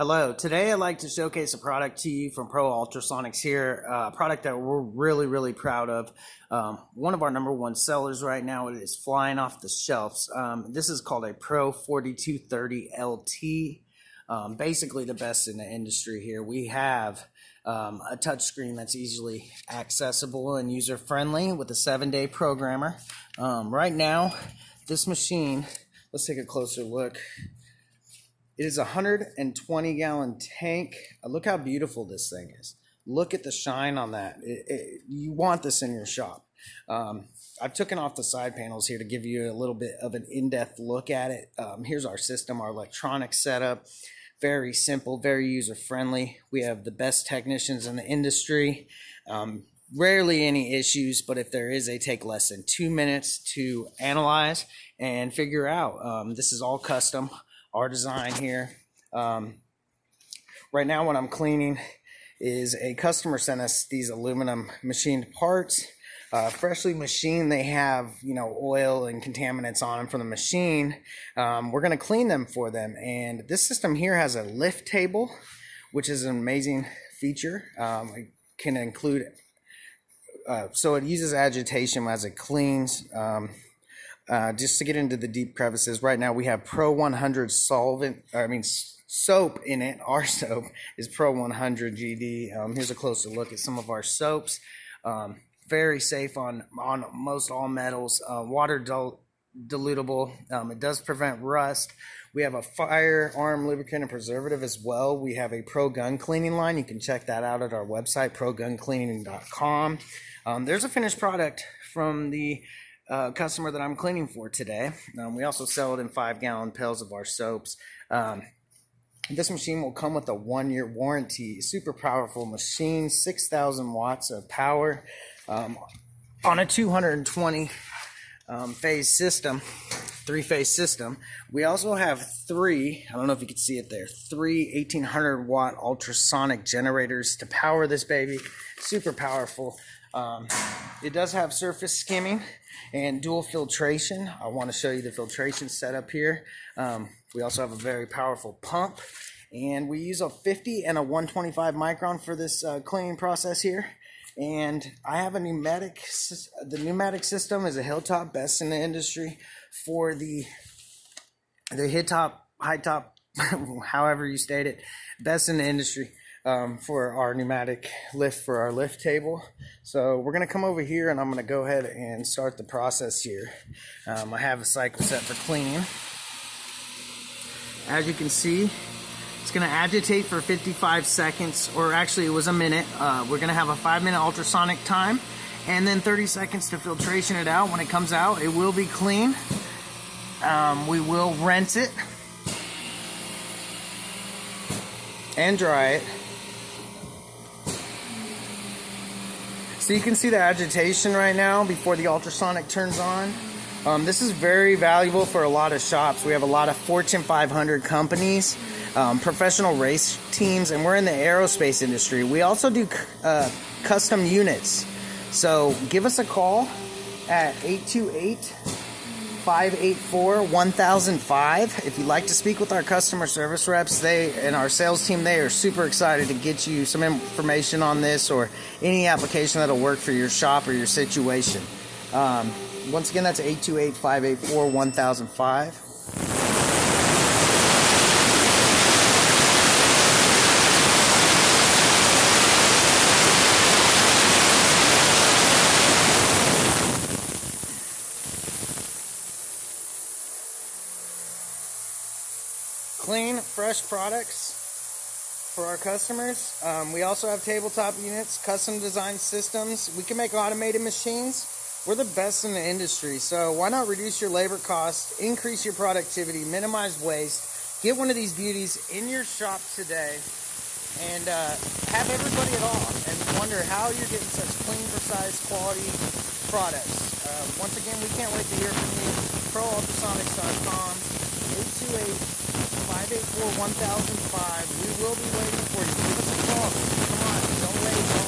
Hello, today I'd like to showcase a product to you from Pro Ultrasonics here, a product that we're really proud of. One of our #1 sellers right now. It is flying off the shelves. This is called a Pro 4230 LT. Basically the best in the industry here. We have a touchscreen that's easily accessible and user-friendly with a 7-day programmer. Right now, this machine, let's take a closer look. It is a 120-gallon tank. Look how beautiful this thing is. Look at the shine on that. You want this in your shop. I've taken off the side panels here to give you a little bit of an in-depth look at it. Here's our system, our electronic setup. Very simple, very user-friendly. We have the best technicians in the industry. Rarely any issues, but if there is, they take less than 2 minutes to analyze and figure out. This is all custom. Our design here. Right now what I'm cleaning is a customer sent us these aluminum machined parts, freshly machined. They have oil and contaminants on them from the machine. We're going to clean them for them, and this system here has a lift table, which is an amazing feature. It can include so it uses agitation as it cleans. Just to get into the deep crevices, right now we have Pro 100 soap in it. Our soap is Pro 100 GD. Here's a closer look at some of our soaps. Very safe on most all metals. Water dilutable. It does prevent rust. We have a firearm lubricant and preservative as well. We have a Pro Gun Cleaning line. You can check that out at our website, proguncleaning.com. There's a finished product from the customer that I'm cleaning for today. We also sell it in 5-gallon pails of our soaps. This machine will come with a 1-year warranty. Super powerful machine, 6,000 watts of power on a 220 phase system, 3-phase system. We also have three, I don't know if you can see it there, 3 1800 watt ultrasonic generators to power this baby. Super powerful. It does have surface skimming and dual filtration. I want to show you the filtration setup here. We also have a very powerful pump, and we use a 50 and a 125 micron for this cleaning process here. And I have a pneumatic. The pneumatic system is a Hilltop, best in the industry for the high top, however you state it, best in the industry. For our pneumatic lift for our lift table. So we're going to come over here and I'm going to go ahead and start the process here. I have a cycle set for cleaning. As you can see, it's going to agitate for 55 seconds, or actually it was a minute. We're going to have a 5-minute ultrasonic time and then 30 seconds to filtration it out. When it comes out, it will be clean. We will rinse it and dry it. So you can see the agitation right now before the ultrasonic turns on. This is very valuable for a lot of shops. We have a lot of Fortune 500 companies, professional race teams, and we're in the aerospace industry. We also do custom units. So give us a call at 828-584-1005. If you'd like to speak with our customer service reps, they and our sales team, they are super excited to get you some information on this or any application that'll work for your shop or your situation. Once again, that's 828-584-1005. Clean, fresh products for our customers. We also have tabletop units, custom designed systems. We can make automated machines. We're the best in the industry, so why not reduce your labor costs, increase your productivity, minimize waste, get one of these beauties in your shop today, and have everybody at all and wonder how you're getting such clean, precise, quality products. Once again, we can't wait to hear from you. ProUltrasonics.com, 828-584-1005. We will be waiting for you. Give us a call. Come on, don't wait.